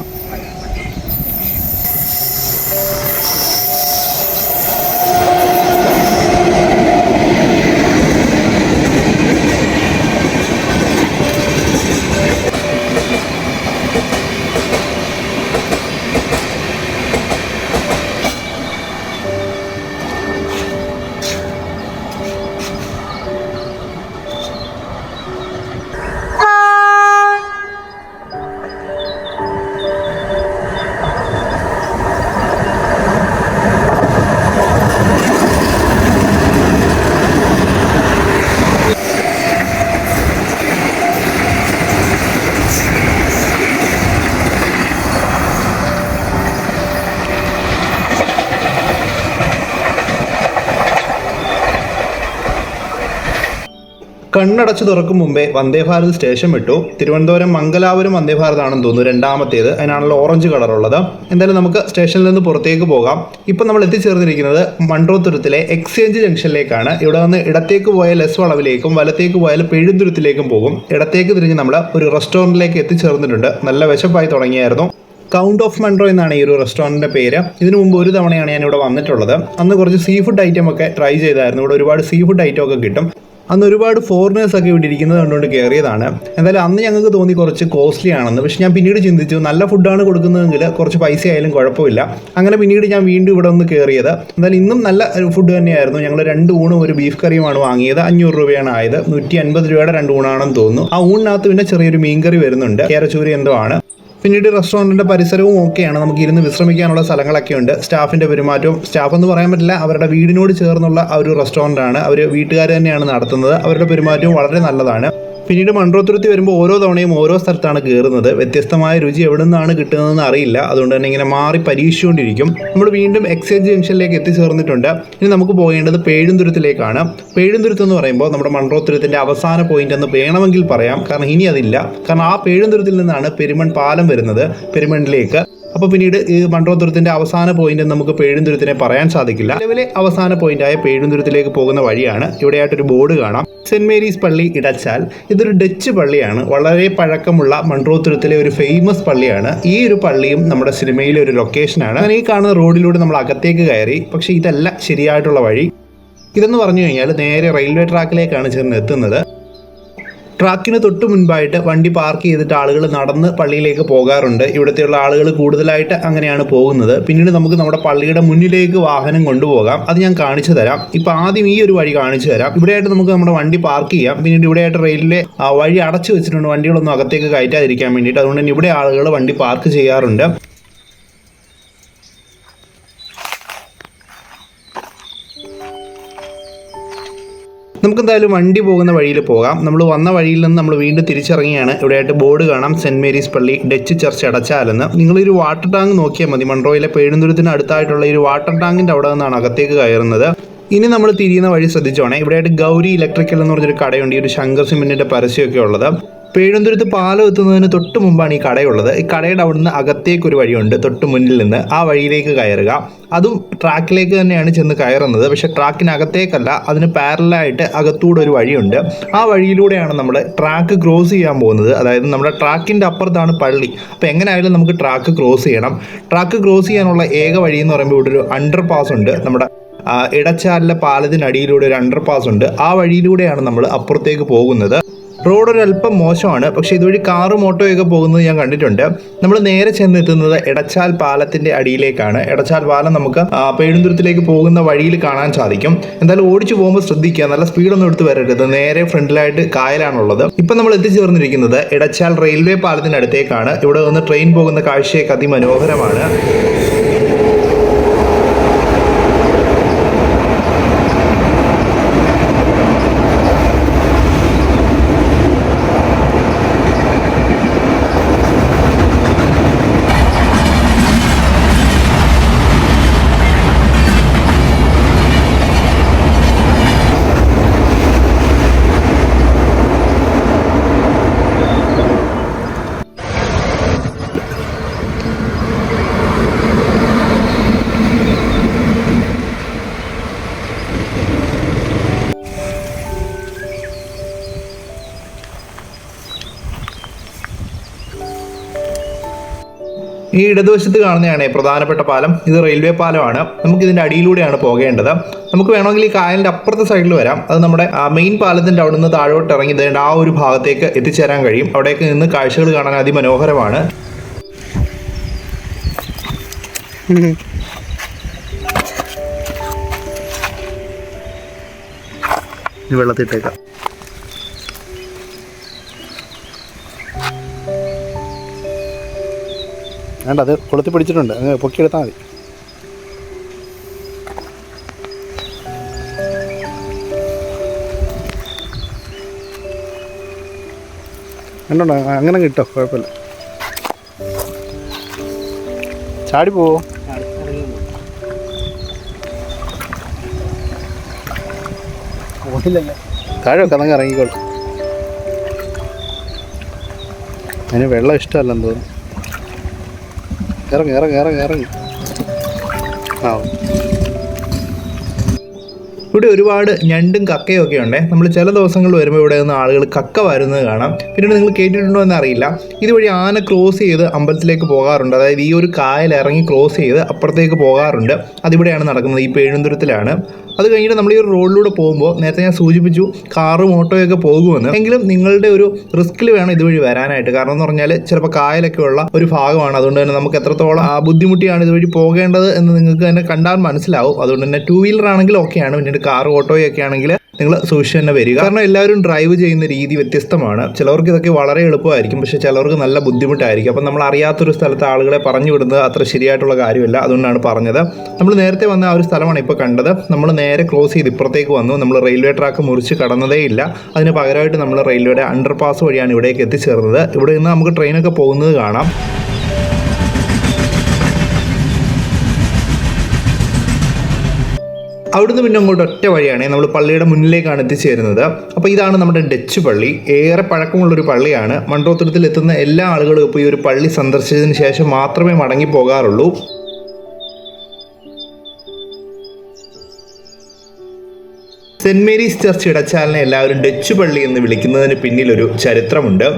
കണ്ണടച്ച് തുറക്കും മുമ്പേ വന്ദേഭാരത് സ്റ്റേഷൻ വിട്ടു. തിരുവനന്തപുരം മംഗലാപുരം വന്ദേഭാരതാണെന്ന് തോന്നുന്നു രണ്ടാമത്തേത്. അതിനാണല്ലോ ഓറഞ്ച് കളറുള്ളത്. എന്തായാലും നമുക്ക് സ്റ്റേഷനിൽ നിന്ന് പുറത്തേക്ക് പോകാം. ഇപ്പം നമ്മൾ എത്തിച്ചേർന്നിരിക്കുന്നത് മൺട്രോത്തുരുത്തിലെ എക്സ്ചേഞ്ച് ജംഗ്ഷനിലേക്കാണ്. ഇവിടെ നിന്ന് ഇടത്തേക്ക് പോയാൽ എസ് വളവിലേക്കും വലത്തേക്ക് പോയാൽ പെഴുന്തുരുത്തിലേക്കും പോകും. ഇടത്തേക്ക് തിരിഞ്ഞ് നമ്മൾ ഒരു റെസ്റ്റോറൻറ്റിലേക്ക് എത്തിച്ചേർന്നിട്ടുണ്ട്. നല്ല വിശപ്പായി തുടങ്ങിയായിരുന്നു. കൗണ്ട് ഓഫ് മൺട്രോ എന്നാണ് ഈ ഒരു റെസ്റ്റോറൻറ്റിൻ്റെ പേര്. ഇതിനു മുമ്പ് ഒരു തവണയാണ് ഞാൻ ഇവിടെ വന്നിട്ടുള്ളത്. അന്ന് കുറച്ച് സീ ഫുഡ് ഐറ്റം ഒക്കെ ട്രൈ ചെയ്തായിരുന്നു. ഇവിടെ ഒരുപാട് സീ ഫുഡ് ഐറ്റം ഒക്കെ കിട്ടും. അന്ന് ഒരുപാട് ഫോറിനേഴ്സ് ഒക്കെ ഇവിടെ ഇരിക്കുന്നത് കണ്ടുകൊണ്ട് കയറിയതാണ്. എന്തായാലും അന്ന് ഞങ്ങൾക്ക് തോന്നി കുറച്ച് കോസ്റ്റ്ലി ആണെന്ന്. പക്ഷെ ഞാൻ പിന്നീട് ചിന്തിച്ചു നല്ല ഫുഡാണ് കൊടുക്കുന്നതെങ്കിൽ കുറച്ച് പൈസ ആയാലും കുഴപ്പമില്ല. അങ്ങനെ പിന്നീട് ഞാൻ വീണ്ടും ഇവിടെ ഒന്ന് കയറിയത്. എന്തായാലും ഇന്നും നല്ല ഫുഡ് തന്നെയായിരുന്നു. ഞങ്ങൾ 2 ഊണും ഒരു ബീഫ് കറിയുമാണ് വാങ്ങിയത്. 500 രൂപയാണ് ആയത്. 150 രൂപയുടെ 2 ഊണാണെന്ന് തോന്നുന്നു. ആ ഊണിനകത്ത് പിന്നെ ചെറിയൊരു മീൻകറി വരുന്നുണ്ട്. കേരച്ചൂരി എന്തോ ആണ്. പിന്നീട് റെസ്റ്റോറൻറ്റിൻ്റെ പരിസരവും ഓക്കെയാണ്. നമുക്ക് ഇരുന്ന് വിശ്രമിക്കാനുള്ള സ്ഥലങ്ങളൊക്കെ ഉണ്ട്. സ്റ്റാഫിൻ്റെ പെരുമാറ്റവും, സ്റ്റാഫ് എന്ന് പറയാൻ പറ്റില്ല, അവരുടെ വീടിനോട് ചേർന്നുള്ള ആ ഒരു റെസ്റ്റോറൻ്റാണ്. അവർ വീട്ടുകാർ തന്നെയാണ് നടത്തുന്നത്. അവരുടെ പെരുമാറ്റവും വളരെ നല്ലതാണ്. പിന്നീട് മൺട്രോത്തുരുത്തി വരുമ്പോൾ ഓരോ തവണയും ഓരോ സ്ഥലത്താണ് കയറുന്നത്. വ്യത്യസ്തമായ രുചി എവിടെ നിന്നാണ് കിട്ടുന്നതെന്ന് അറിയില്ല. അതുകൊണ്ട് തന്നെ ഇങ്ങനെ മാറി പരീക്ഷിച്ചുകൊണ്ടിരിക്കും. നമ്മൾ വീണ്ടും എക്സ്ചേഞ്ച് ജംഗ്ഷനിലേക്ക് എത്തിച്ചേർന്നിട്ടുണ്ട്. ഇനി നമുക്ക് പോകേണ്ടത് പേഴുന്തുരുത്തിലേക്കാണ്. പേഴുന്തുരുത്ത് എന്ന് പറയുമ്പോൾ നമ്മുടെ മൺട്രോത്തുരുത്തിൻ്റെ അവസാന പോയിന്റ് എന്ന് വേണമെങ്കിൽ പറയാം. കാരണം ഇനി അതില്ല. കാരണം ആ പേഴുന്തുരുത്തിൽ നിന്നാണ് പെരുമൺ പാലം വരുന്നത് പെരുമണിലേക്ക്. അപ്പോൾ പിന്നീട് ഈ മൺട്രോത്തുരുത്തിൻ്റെ അവസാന പോയിന്റ് നമുക്ക് പേഴുന്തുരുത്തിനെ പറയാൻ സാധിക്കില്ല. നിലവിലെ അവസാന പോയിന്റായ പേഴുന്തുരുത്തിലേക്ക് പോകുന്ന വഴിയാണ്. ഇവിടെയായിട്ടൊരു ബോർഡ് കാണാം, സെൻറ് മേരീസ് പള്ളി ഇടച്ചാൽ. ഇതൊരു ഡച്ച് പള്ളിയാണ്. വളരെ പഴക്കമുള്ള മൺട്രോത്തുരുത്തിലെ ഒരു ഫേമസ് പള്ളിയാണ്. ഈ ഒരു പള്ളിയും നമ്മുടെ സിനിമയിലെ ഒരു ലൊക്കേഷനാണ്. അങ്ങനെ ഈ കാണുന്ന റോഡിലൂടെ നമ്മൾ അകത്തേക്ക് കയറി. പക്ഷേ ഇതല്ല ശരിയായിട്ടുള്ള വഴി. ഇതെന്ന് പറഞ്ഞു കഴിഞ്ഞാൽ നേരെ റെയിൽവേ ട്രാക്കിലേക്കാണ് ചെന്ന് എത്തുന്നത്. ട്രാക്കിന് തൊട്ട് മുൻപായിട്ട് വണ്ടി പാർക്ക് ചെയ്തിട്ട് ആളുകൾ നടന്ന് പള്ളിയിലേക്ക് പോകാറുണ്ട്. ഇവിടുത്തെയുള്ള ആളുകൾ കൂടുതലായിട്ട് അങ്ങനെയാണ് പോകുന്നത്. പിന്നീട് നമുക്ക് നമ്മുടെ പള്ളിയുടെ മുന്നിലേക്ക് വാഹനം കൊണ്ടുപോകാം. അത് ഞാൻ കാണിച്ചു തരാം. ഇപ്പം ആദ്യം ഈ ഒരു വഴി കാണിച്ചു തരാം. ഇവിടെയായിട്ട് നമുക്ക് നമ്മുടെ വണ്ടി പാർക്ക് ചെയ്യാം. പിന്നീട് ഇവിടെയായിട്ട് റെയിലിലെ വഴി അടച്ചു വെച്ചിട്ടുണ്ട്, വണ്ടികളൊന്നും അകത്തേക്ക് കയറ്റാതിരിക്കാൻ വേണ്ടിയിട്ട്. അതുകൊണ്ട് തന്നെ ഇവിടെ ആളുകൾ വണ്ടി പാർക്ക് ചെയ്യാറുണ്ട്. നമുക്കെന്തായാലും വണ്ടി പോകുന്ന വഴിയിൽ പോകാം. നമ്മൾ വന്ന വഴിയിൽ നിന്ന് നമ്മൾ വീണ്ടും തിരിച്ചിറങ്ങിയാണ്. ഇവിടെയായിട്ട് ബോർഡ് കാണാം, സെൻറ്റ് മേരീസ് പള്ളി, ഡച്ച് ചർച്ച് എടച്ചാലെന്ന്. നിങ്ങളൊരു വാട്ടർ ടാങ്ക് നോക്കിയാൽ മതി. മൺട്രോയിലെ പേഴുന്തുരുത്തിന് അടുത്തായിട്ടുള്ള ഈ ഒരു വാട്ടർ ടാങ്കിൻ്റെ അവിടെ നിന്നാണ് അകത്തേക്ക് കയറുന്നത്. ഇനി നമ്മൾ തിരിയുന്ന വഴി ശ്രദ്ധിച്ചോണേ. ഇവിടെയായിട്ട് ഗൗരി ഇലക്ട്രിക്കൽ എന്ന് പറഞ്ഞൊരു കടയുണ്ട്. ഈ ഒരു ശങ്കർ സിമെൻറ്റിൻ്റെ പരസ്യമൊക്കെ ഉള്ളത്. പേഴുന്തുരുത്ത് പാലം എത്തുന്നതിന് തൊട്ട് മുമ്പാണ് ഈ കടയുള്ളത്. ഈ കടയുടെ അവിടുന്ന് അകത്തേക്ക് ഒരു വഴിയുണ്ട് തൊട്ട് മുന്നിൽ നിന്ന്. ആ വഴിയിലേക്ക് കയറുക. അതും ട്രാക്കിലേക്ക് തന്നെയാണ് ചെന്ന് കയറുന്നത്. പക്ഷേ ട്രാക്കിനകത്തേക്കല്ല, അതിന് പാരലായിട്ട് അകത്തൂടെ ഒരു വഴിയുണ്ട്. ആ വഴിയിലൂടെയാണ് നമ്മൾ ട്രാക്ക് ക്രോസ് ചെയ്യാൻ പോകുന്നത്. അതായത് നമ്മുടെ ട്രാക്കിൻ്റെ അപ്പുറത്താണ് പള്ളി. അപ്പോൾ എങ്ങനെയായാലും നമുക്ക് ട്രാക്ക് ക്രോസ് ചെയ്യണം. ട്രാക്ക് ക്രോസ് ചെയ്യാനുള്ള ഏക വഴി എന്ന് പറയുമ്പോൾ ഇവിടെ ഒരു അണ്ടർ പാസ് ഉണ്ട്. നമ്മുടെ ഇടച്ചാലിലെ പാലത്തിനടിയിലൂടെ ഒരു അണ്ടർ പാസ് ഉണ്ട്. ആ വഴിയിലൂടെയാണ് നമ്മൾ അപ്പുറത്തേക്ക് പോകുന്നത്. റോഡ് ഒരല്പം മോശമാണ്, പക്ഷേ ഇതുവഴി കാറും ഓട്ടോയൊക്കെ പോകുന്നത് ഞാൻ കണ്ടിട്ടുണ്ട്. നമ്മൾ നേരെ ചെന്നെത്തുന്നത് എടച്ചാൽ പാലത്തിൻ്റെ അടിയിലേക്കാണ്. എടച്ചാൽ പാലം നമുക്ക് പേഴുന്തുരുത്തിലേക്ക് പോകുന്ന വഴിയിൽ കാണാൻ സാധിക്കും. എന്തായാലും ഓടിച്ചു പോകുമ്പോൾ ശ്രദ്ധിക്കുക, നല്ല സ്പീഡൊന്നും എടുത്ത് വരരുത്. നേരെ ഫ്രണ്ടിലായിട്ട് കായലാണുള്ളത്. ഇപ്പം നമ്മൾ എത്തിച്ചേർന്നിരിക്കുന്നത് എടച്ചാൽ റെയിൽവേ പാലത്തിനടുത്തേക്കാണ്. ഇവിടെ നിന്ന് ട്രെയിൻ പോകുന്ന കാഴ്ചയൊക്കെ അതിമനോഹരമാണ്. ഈ ഇടതുവശത്ത് കാണുന്നതാണ് പ്രധാനപ്പെട്ട പാലം. ഇത് റെയിൽവേ പാലമാണ്. നമുക്കിതിൻ്റെ അടിയിലൂടെയാണ് പോകേണ്ടത്. നമുക്ക് വേണമെങ്കിൽ ഈ കായലിൻ്റെ അപ്പുറത്തെ സൈഡിൽ വരാം. അത് നമ്മുടെ മെയിൻ പാലത്തിൻ്റെ അവിടെ നിന്ന് താഴോട്ട് ഇറങ്ങി ആ ഒരു ഭാഗത്തേക്ക് എത്തിച്ചേരാൻ കഴിയും. അവിടേക്ക് നിന്ന് കാഴ്ചകൾ കാണാൻ അതിമനോഹരമാണ്. വെള്ളത്തിട്ടേക്കാം. വേണ്ട, അത് കൊളുത്തി പിടിച്ചിട്ടുണ്ട്, അങ്ങ് പൊക്കിയെടുത്താൽ മതി. കണ്ടോ, അങ്ങനെ കിട്ടോ, കുഴപ്പമില്ല. ചാടി പോവോ? താഴെ വെക്കാം, അതങ്ങ് ഇറങ്ങിക്കോളൂ. അതിന് വെള്ളം ഇഷ്ടമല്ലെന്ന് തോന്നുന്നു. ഇറങ്ങി ഇറങ്ങി ഇറങ്ങി ഇറങ്ങി. ആ, ഇവിടെ ഒരുപാട് ഞണ്ടും കക്കയും ഒക്കെ ഉണ്ടേ. നമ്മൾ ചില ദിവസങ്ങൾ വരുമ്പോൾ ഇവിടെ നിന്ന് ആളുകൾ കക്ക വരുന്നത് കാണാം. പിന്നീട് നിങ്ങൾ കേട്ടിട്ടുണ്ടോ എന്ന് അറിയില്ല, ഇതുവഴി ആന ക്രോസ് ചെയ്ത് അമ്പലത്തിലേക്ക് പോകാറുണ്ട്. അതായത് ഈ ഒരു കായൽ ഇറങ്ങി ക്രോസ് ചെയ്ത് അപ്പുറത്തേക്ക് പോകാറുണ്ട്. അതിവിടെയാണ് നടക്കുന്നത്, ഈ പേഴുന്തുരുത്തിലാണ്. അത് കഴിഞ്ഞിട്ട് നമ്മൾ ഈ ഒരു റോഡിലൂടെ പോകുമ്പോൾ നേരത്തെ ഞാൻ സൂചിപ്പിച്ചു കാറും ഓട്ടോയൊക്കെ പോകുമെന്ന്. എങ്കിലും നിങ്ങളുടെ ഒരു റിസ്കിൽ വേണം ഇതുവഴി വരാനായിട്ട്. കാരണം എന്ന് പറഞ്ഞാൽ ചിലപ്പോൾ കായലൊക്കെ ഉള്ള ഒരു ഭാഗമാണ്. അതുകൊണ്ട് തന്നെ നമുക്ക് എത്രത്തോളം ബുദ്ധിമുട്ടിയാണ് ഇതുവഴി പോകേണ്ടത് എന്ന് നിങ്ങൾക്ക് തന്നെ കണ്ടാൽ മനസ്സിലാവും. അതുകൊണ്ട് തന്നെ ടൂ വീലർ ആണെങ്കിൽ ഓക്കെയാണ്. പിന്നീട് കാർ ഓട്ടോയൊക്കെ ആണെങ്കിൽ നിങ്ങൾ സൂക്ഷിച്ച് തന്നെ വരിക. കാരണം എല്ലാവരും ഡ്രൈവ് ചെയ്യുന്ന രീതി വ്യത്യസ്തമാണ്. ചിലവർക്ക് ഇതൊക്കെ വളരെ എളുപ്പമായിരിക്കും, പക്ഷേ ചിലവർക്ക് നല്ല ബുദ്ധിമുട്ടായിരിക്കും. അപ്പം നമ്മൾ അറിയാത്തൊരു സ്ഥലത്ത് ആളുകളെ പറഞ്ഞു വിടുന്നത് അത്ര ശരിയായിട്ടുള്ള കാര്യമല്ല. അതുകൊണ്ടാണ് പറഞ്ഞത്. നമ്മൾ നേരത്തെ വന്ന ആ ഒരു സ്ഥലമാണ് ഇപ്പോൾ കണ്ടത്. നമ്മൾ നേരെ ക്രോസ് ചെയ്ത് ഇപ്പുറത്തേക്ക് വന്നു. നമ്മൾ റെയിൽവേ ട്രാക്ക് മുറിച്ച് കടന്നതേ ഇല്ല. അതിന് പകരമായിട്ട് നമ്മൾ റെയിൽവേയുടെ അണ്ടർ പാസ് വഴിയാണ് ഇവിടേക്ക് എത്തിച്ചേർന്നത്. ഇവിടെ നിന്ന് നമുക്ക് ട്രെയിനൊക്കെ പോകുന്നത് കാണാം. അവിടുന്ന് പിന്നെ അങ്ങോട്ട് ഒറ്റ വഴിയാണ്. നമ്മൾ പള്ളിയുടെ മുന്നിലേക്കാണ് എത്തിച്ചേരുന്നത്. അപ്പോൾ ഇതാണ് നമ്മുടെ ഡച്ച് പള്ളി. ഏറെ പഴക്കമുള്ളൊരു പള്ളിയാണ്. മൺട്രോത്തുരുത്തിൽ എത്തുന്ന എല്ലാ ആളുകളും ഇപ്പോൾ ഈ ഒരു പള്ളി സന്ദർശിച്ചതിന് ശേഷം മാത്രമേ മടങ്ങി പോകാറുള്ളൂ. സെൻറ്റ് മേരീസ് ചർച്ച് ഇടച്ചാലിനെ എല്ലാവരും ഡച്ച് പള്ളി എന്ന് വിളിക്കുന്നതിന് പിന്നിലൊരു ചരിത്രമുണ്ട്.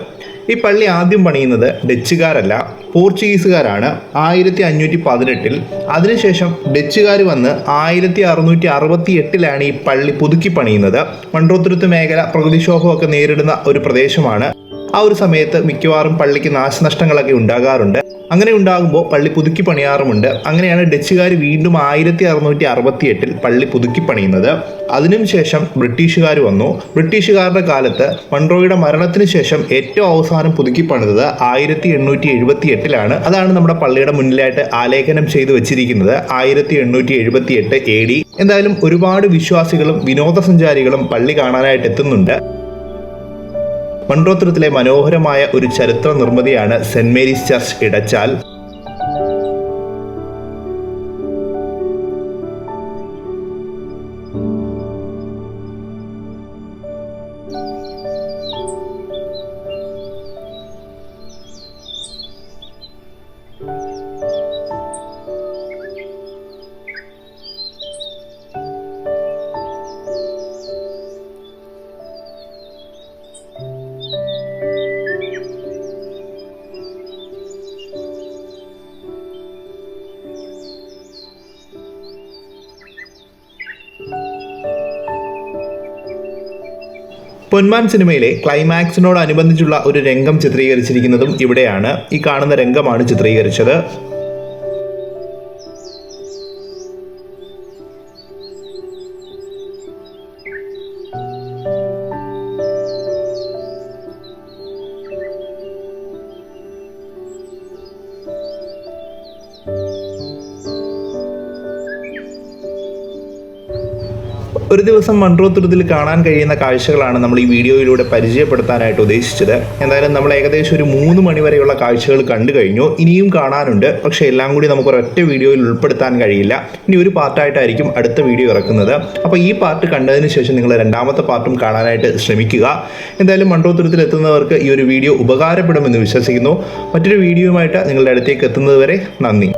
ഈ പള്ളി ആദ്യം പണിയുന്നത് ഡച്ചുകാരല്ല, പോർച്ചുഗീസുകാരാണ് 1518. അതിനുശേഷം ഡച്ചുകാർ വന്ന് 1668 ഈ പള്ളി പുതുക്കി പണിയുന്നത്. മൺട്രോത്തുരുത്ത് മേഖല പ്രകൃതിക്ഷോഭമൊക്കെ നേരിടുന്ന ഒരു പ്രദേശമാണ്. ആ ഒരു സമയത്ത് മിക്കവാറും പള്ളിക്ക് നാശനഷ്ടങ്ങളൊക്കെ ഉണ്ടാകാറുണ്ട്. അങ്ങനെ ഉണ്ടാകുമ്പോൾ പള്ളി പുതുക്കി പണിയാറുമുണ്ട്. അങ്ങനെയാണ് ഡച്ചുകാർ വീണ്ടും 1668 പള്ളി പുതുക്കി പണിയുന്നത്. അതിനും ശേഷം ബ്രിട്ടീഷുകാർ വന്നു. ബ്രിട്ടീഷുകാരുടെ കാലത്ത് മൺട്രോയുടെ മരണത്തിന് ശേഷം ഏറ്റവും അവസാനം പുതുക്കി പണിതത് 1878 അതാണ് നമ്മുടെ പള്ളിയുടെ മുന്നിലായിട്ട് ആലേഖനം ചെയ്തു വെച്ചിരിക്കുന്നത് 1878 AD. എന്തായാലും ഒരുപാട് വിശ്വാസികളും വിനോദസഞ്ചാരികളും പള്ളി കാണാനായിട്ട് എത്തുന്നുണ്ട്. മൺട്രോ തുരുത്തിലെ മനോഹരമായ ഒരു ചരിത്ര നിർമ്മിതിയാണ് സെന്റ് മേരീസ് ചർച്ച് ഇടച്ചാൽ. പൊന്മാൻ സിനിമയിലെ ക്ലൈമാക്സിനോടനുബന്ധിച്ചുള്ള ഒരു രംഗം ചിത്രീകരിച്ചിരിക്കുന്നതും ഇവിടെയാണ്. ഈ കാണുന്ന രംഗമാണ് ചിത്രീകരിച്ചത്. ഒരു ദിവസം മൺട്രോ തുരുത്തിൽ കാണാൻ കഴിയുന്ന കാഴ്ചകളാണ് നമ്മൾ ഈ വീഡിയോയിലൂടെ പരിചയപ്പെടുത്താനായിട്ട് ഉദ്ദേശിച്ചത്. എന്തായാലും നമ്മൾ ഏകദേശം ഒരു 3 മണി വരെയുള്ള കാഴ്ചകൾ കണ്ടു കഴിഞ്ഞു. ഇനിയും കാണാനുണ്ട്. പക്ഷേ എല്ലാം കൂടി നമുക്ക് ഒരൊറ്റ വീഡിയോയിൽ ഉൾപ്പെടുത്താൻ കഴിയില്ല. ഇനി ഒരു പാർട്ടായിട്ടായിരിക്കും അടുത്ത വീഡിയോ ഇറക്കുന്നത്. അപ്പോൾ ഈ പാർട്ട് കണ്ടതിന് ശേഷം നിങ്ങൾ രണ്ടാമത്തെ പാർട്ടും കാണാനായിട്ട് ശ്രമിക്കുക. എന്തായാലും മൺട്രോ തുരുത്തിൽ എത്തുന്നവർക്ക് ഈ ഒരു വീഡിയോ ഉപകാരപ്പെടുമെന്ന് വിശ്വസിക്കുന്നു. മറ്റൊരു വീഡിയോയുമായിട്ട് നിങ്ങളുടെ അടുത്തേക്ക് എത്തുന്നതുവരെ നന്ദി.